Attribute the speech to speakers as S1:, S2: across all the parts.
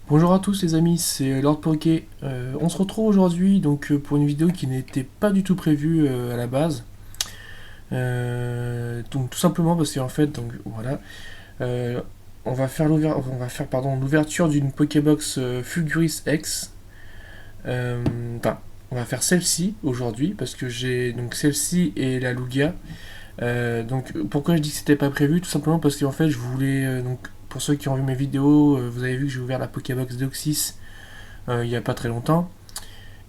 S1: Bonjour à tous les amis, c'est Lord Poké. On se retrouve aujourd'hui pour une vidéo qui n'était pas du tout prévue à la base. Donc tout simplement parce qu'en fait, donc voilà, euh, on va faire l'ouverture d'une Pokébox Fulguris X. Enfin, on va faire celle-ci aujourd'hui parce que j'ai donc celle-ci et la Lugia. Donc pourquoi je dis que c'était pas prévu? Tout simplement parce qu'en fait je voulais donc pour ceux qui ont vu mes vidéos, vous avez vu que j'ai ouvert la Pokébox Deoxys il n'y a pas très longtemps.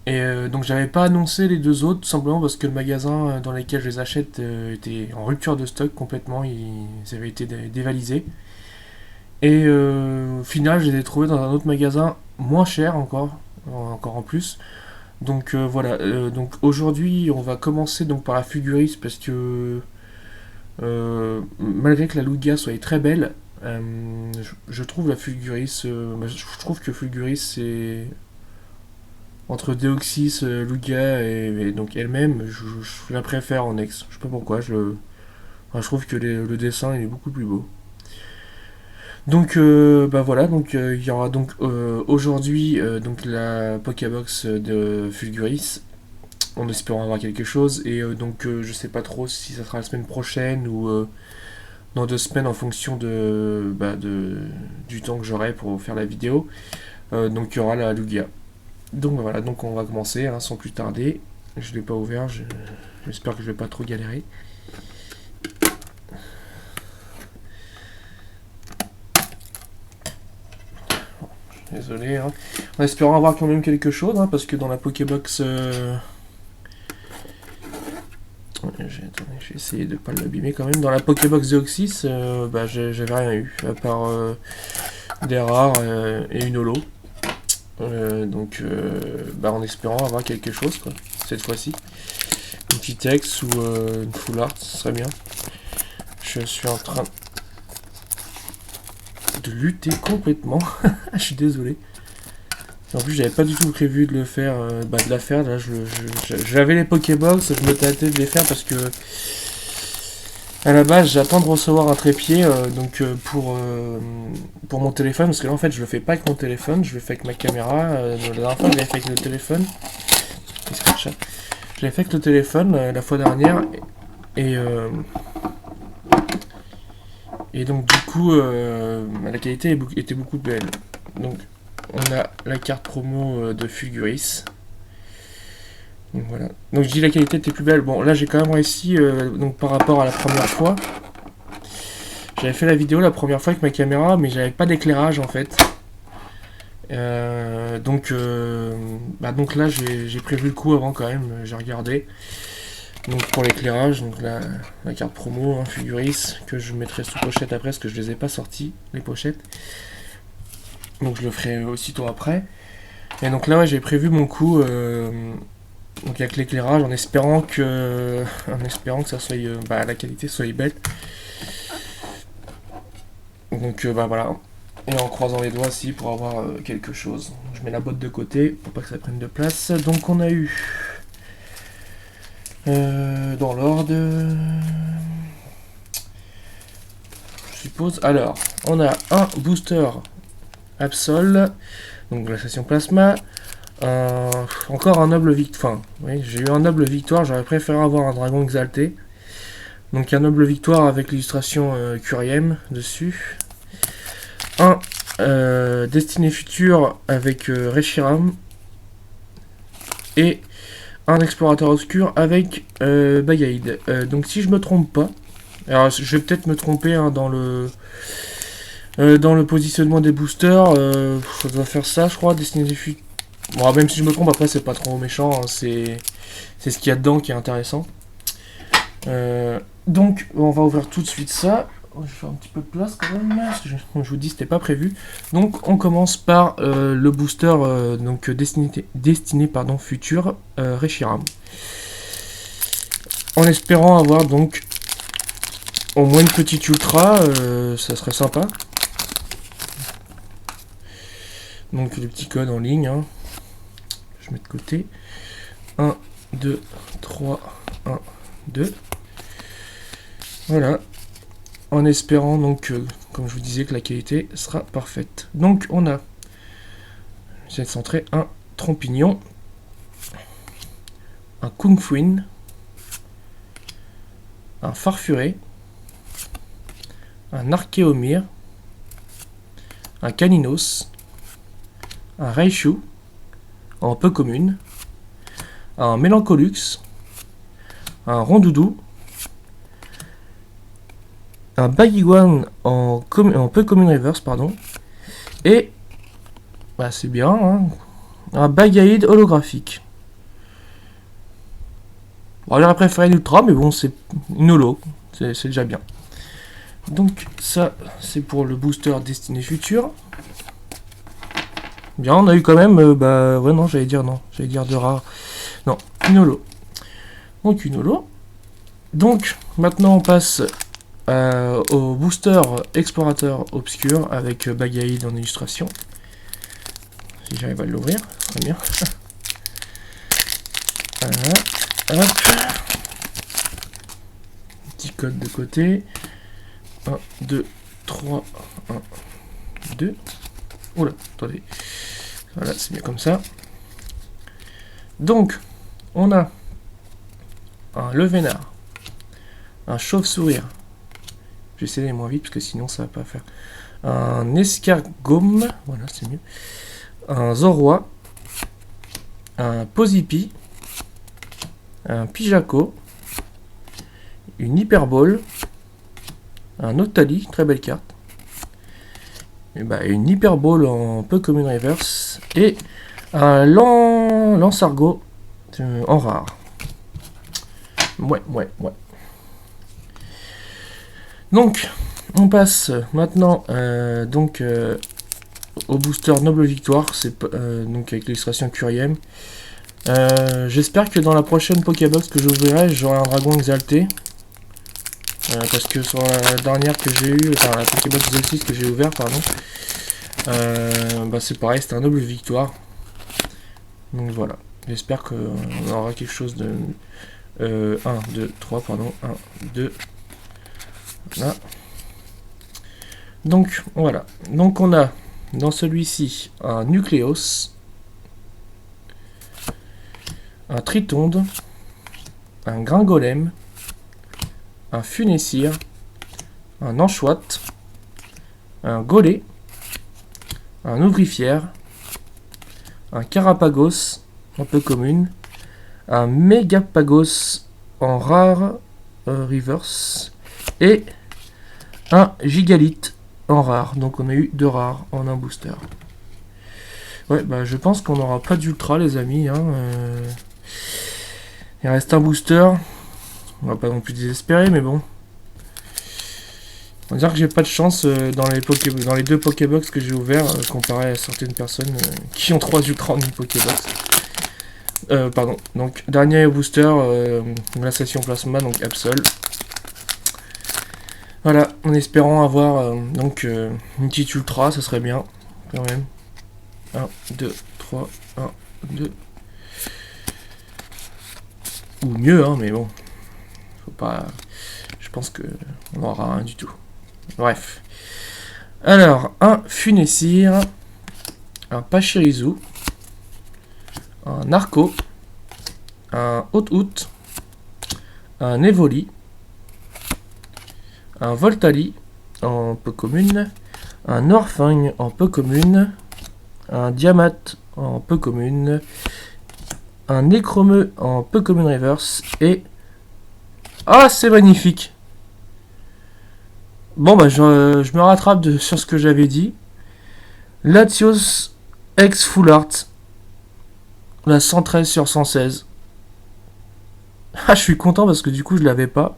S1: Et donc j'avais pas annoncé les deux autres, tout simplement parce que le magasin dans lequel je les achète était en rupture de stock complètement, ils avaient été dévalisés. Et au final, je les ai trouvés dans un autre magasin moins cher encore en plus. Donc voilà, donc aujourd'hui on va commencer donc par la Fulguris parce que malgré que la Lugia soit très belle, je trouve la Fulguris, je trouve que Fulguris c'est entre Deoxys, Lugia et donc elle-même, je la préfère en ex. Je sais pas pourquoi, enfin, je trouve que le dessin il est beaucoup plus beau. Donc bah voilà, donc il y aura donc aujourd'hui donc la Pokébox de Fulguris, en espérant avoir quelque chose. Et donc je sais pas trop si ça sera la semaine prochaine ou dans 2 semaines en fonction du temps que j'aurai pour faire la vidéo. Donc il y aura la Lugia. Donc voilà, donc on va commencer sans plus tarder. Je ne l'ai pas ouvert, j'espère que je vais pas trop galérer. Désolé, en espérant avoir quand même quelque chose, parce que dans la Pokébox... je vais essayer de pas l'abîmer quand même. Dans la Pokébox Deoxys, j'avais rien eu, à part des rares et une holo. En espérant avoir quelque chose, quoi, cette fois-ci. Une petite ex ou une full art, ce serait bien. Je suis en train de lutter complètement. Je suis désolé. En plus, j'avais pas du tout prévu de le faire, de la faire. Là, j'avais les Pokébox, je me tâtais de les faire parce que à la base, j'attends de recevoir un trépied pour mon téléphone parce que là, en fait, je le fais pas avec mon téléphone, je le fais avec ma caméra. La dernière fois, je l'avais fait avec le téléphone. Je l'avais fait avec le téléphone la fois dernière et et donc du coup, la qualité était beaucoup plus belle. Donc on a la carte promo de Fulguris. Donc voilà. Donc je dis la qualité était plus belle. Bon là j'ai quand même réussi donc par rapport à la première fois. J'avais fait la vidéo la première fois avec ma caméra mais j'avais pas d'éclairage en fait. Donc là j'ai prévu le coup avant quand même, j'ai regardé. Donc pour l'éclairage, donc la carte promo, Fulguris, que je mettrai sous pochette après parce que je les ai pas sortis, les pochettes. Donc je le ferai aussitôt après. Et donc là ouais, j'ai prévu mon coup donc avec l'éclairage en espérant que ça soit la qualité soit belle. Donc voilà. Et en croisant les doigts aussi pour avoir quelque chose. Je mets la boîte de côté pour pas que ça prenne de place. Donc on a eu dans l'ordre je suppose. Alors, on a un booster Absol, donc la session plasma. Encore un noble victoire. Enfin, oui, j'ai eu un noble victoire. J'aurais préféré avoir un dragon exalté. Donc un noble victoire avec l'illustration Curiem dessus. Un Destiné futur avec Reshiram. Et un explorateur obscur avec Bagaïd. Donc si je me trompe pas, alors je vais peut-être me tromper dans le positionnement des boosters, ça doit faire ça je crois, Destiné futur. Bon, même si je me trompe, après c'est pas trop méchant, c'est ce qu'il y a dedans qui est intéressant. Donc on va ouvrir tout de suite ça. Je vais faire un petit peu de place quand même, parce que comme je vous dis, c'était pas prévu. Donc on commence par le booster destiné futur Reshiram. En espérant avoir donc au moins une petite ultra, ça serait sympa. Donc les petits codes en ligne, je mets de côté. 1, 2, 3, 1, 2. Voilà. En espérant donc, comme je vous disais, que la qualité sera parfaite. Donc on a J'essaie de centrer un Trompignon, un Kungfuin, un Farfuré, un Archéomir, un Caninos, un Raichu en peu commune, un Mélancholux, un Rondoudou, un Baguiguan en peu commune reverse, pardon, et bah c'est bien, hein, un Bagaïd holographique. Bon, j'aurais préféré l'Ultra, mais bon, c'est une holo, c'est déjà bien. Donc ça, c'est pour le booster Destiné Future. Bien, on a eu quand même, bah ouais non, j'allais dire de rare. Non, une holo. Donc une holo. Donc maintenant on passe au booster Explorateur Obscur avec Bagaïd en illustration. Si j'arrive à l'ouvrir, très bien. Voilà, hop. Petit code de côté. 1, 2, 3, 1, 2. Oula, attendez. Voilà, c'est bien comme ça. Donc, on a un Levénard, un Chauve-Sourire. Je vais essayer d'aller moins vite parce que sinon ça va pas faire. Un Escargome, voilà, c'est mieux. Un Zoroi, un Pozipi, un Pijaco, une Hyperbole, un Otali, très belle carte. Et bah, une Hyperbole en peu commune reverse et un Lansargot en rare. Ouais. Donc, on passe maintenant au booster Noble Victoire, c'est donc avec l'illustration Curiem. J'espère que dans la prochaine Pokébox que j'ouvrirai, j'aurai un dragon exalté. Parce que sur la dernière que j'ai eue, enfin la Pokébox 06 que j'ai ouvert, pardon, bah c'est pareil, c'était un Noble Victoire. Donc voilà, j'espère qu'on aura quelque chose de 1, 2, 3, pardon, 1, 2, là. Donc voilà, donc on a dans celui-ci un Nucléos, un Tritonde, un Gringolem, un Funessir, un Anchoit, un Golet, un Ouvrifière, un Carapagos en peu commune, un Megapagos en rare reverse et un Gigalith en rare. Donc on a eu 2 rares en un booster. Ouais, bah je pense qu'on n'aura pas d'ultra les amis. Hein, il reste un booster. On va pas non plus désespérer, mais bon. On va dire que j'ai pas de chance dans les 2 Pokébox que j'ai ouverts comparé à certaines personnes qui ont 3 ultras en une Pokébox. Pardon. Donc dernier booster, Glaciation Plasma, donc Absol. Voilà, en espérant avoir donc une petite ultra, ça serait bien quand même. 1, 2, 3, 1, 2. Ou mieux, hein, mais bon. Faut pas. Je pense que on n'aura rien du tout. Bref. Alors, un Funessir, un Pachirisu, un Narco, un Haute-Out, un Evoli, un Voltali en peu commune, un Orphin en peu commune, un Diamat en peu commune, un Nécromeux en peu commune reverse et... Ah, c'est magnifique! Bon, bah, je me rattrape sur ce que j'avais dit. Latios X Full Art. La 113 sur 116. Ah, je suis content parce que du coup, je l'avais pas.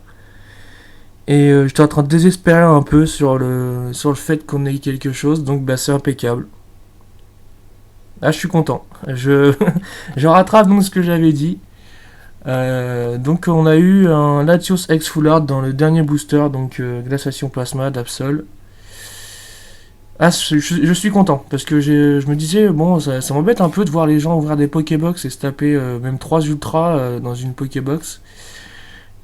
S1: Et j'étais en train de désespérer un peu sur le fait qu'on ait quelque chose. Donc, bah, c'est impeccable. Ah, je suis content. Je rattrape donc ce que j'avais dit. Donc on a eu un Latios X Full Art dans le dernier booster, donc Glaciation Plasma d'Absol. Ah, je suis content, parce que je me disais, bon, ça m'embête un peu de voir les gens ouvrir des Pokébox et se taper même 3 Ultras dans une Pokébox.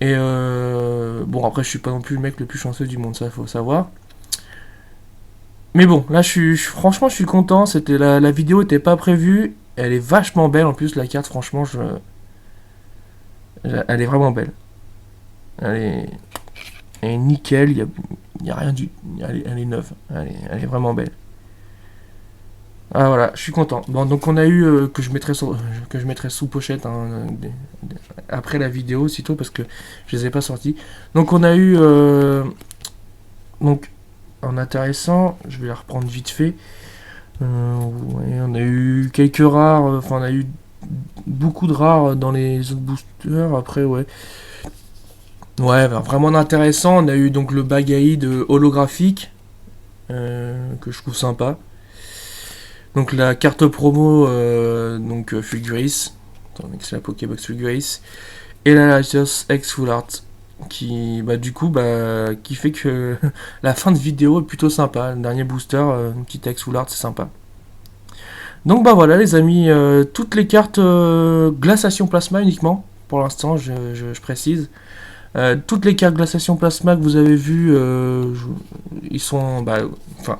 S1: Et bon, après, je suis pas non plus le mec le plus chanceux du monde, ça faut savoir. Mais bon, là, franchement, je suis content. C'était la vidéo était pas prévue. Elle est vachement belle en plus, la carte, franchement, elle est vraiment belle. Elle est, elle est nickel, y a rien du. Elle est neuve, elle est vraiment belle. Ah voilà, je suis content. Bon, donc on a eu que je mettrai sous pochette hein, après la vidéo aussitôt parce que je les ai pas sortis. Donc on a eu donc en intéressant, je vais la reprendre vite fait. Ouais, on a eu quelques rares, enfin on a eu beaucoup de rares dans les autres boosters. Après ouais, ouais, ben, vraiment intéressant. On a eu donc le Bagaïd holographique que je trouve sympa. Donc la carte promo, Fulguris, c'est la Pokébox Fulguris, et la Latios X Full Art, qui du coup qui fait que la fin de vidéo est plutôt sympa. Le dernier booster, une petite X Full Art, c'est sympa. Donc voilà les amis, toutes les cartes glaciation plasma uniquement, pour l'instant je précise. Toutes les cartes glaciation plasma que vous avez vues, ils sont,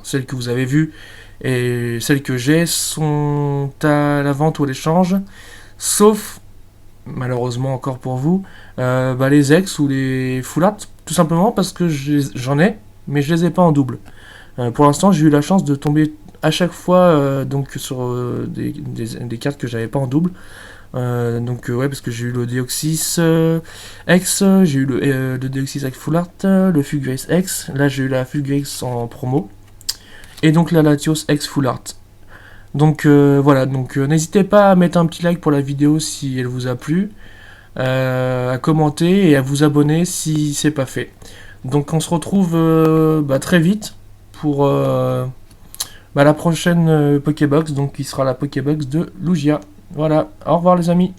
S1: celles que vous avez vues et celles que j'ai sont à la vente ou à l'échange, sauf, malheureusement encore pour vous, les ex ou les full art, tout simplement parce que j'en ai, mais je les ai pas en double. Pour l'instant, j'ai eu la chance de tomber à chaque fois sur des cartes que j'avais pas en double. Ouais, parce que j'ai eu le Deoxys X, j'ai eu le Deoxys X Full Art, le Fulguris X, là j'ai eu la Fulguris en promo, et donc la Latios X Full Art. Donc voilà, n'hésitez pas à mettre un petit like pour la vidéo si elle vous a plu, à commenter et à vous abonner si c'est pas fait. Donc on se retrouve très vite pour la prochaine Pokébox, donc qui sera la Pokébox de Lugia. Voilà, au revoir les amis.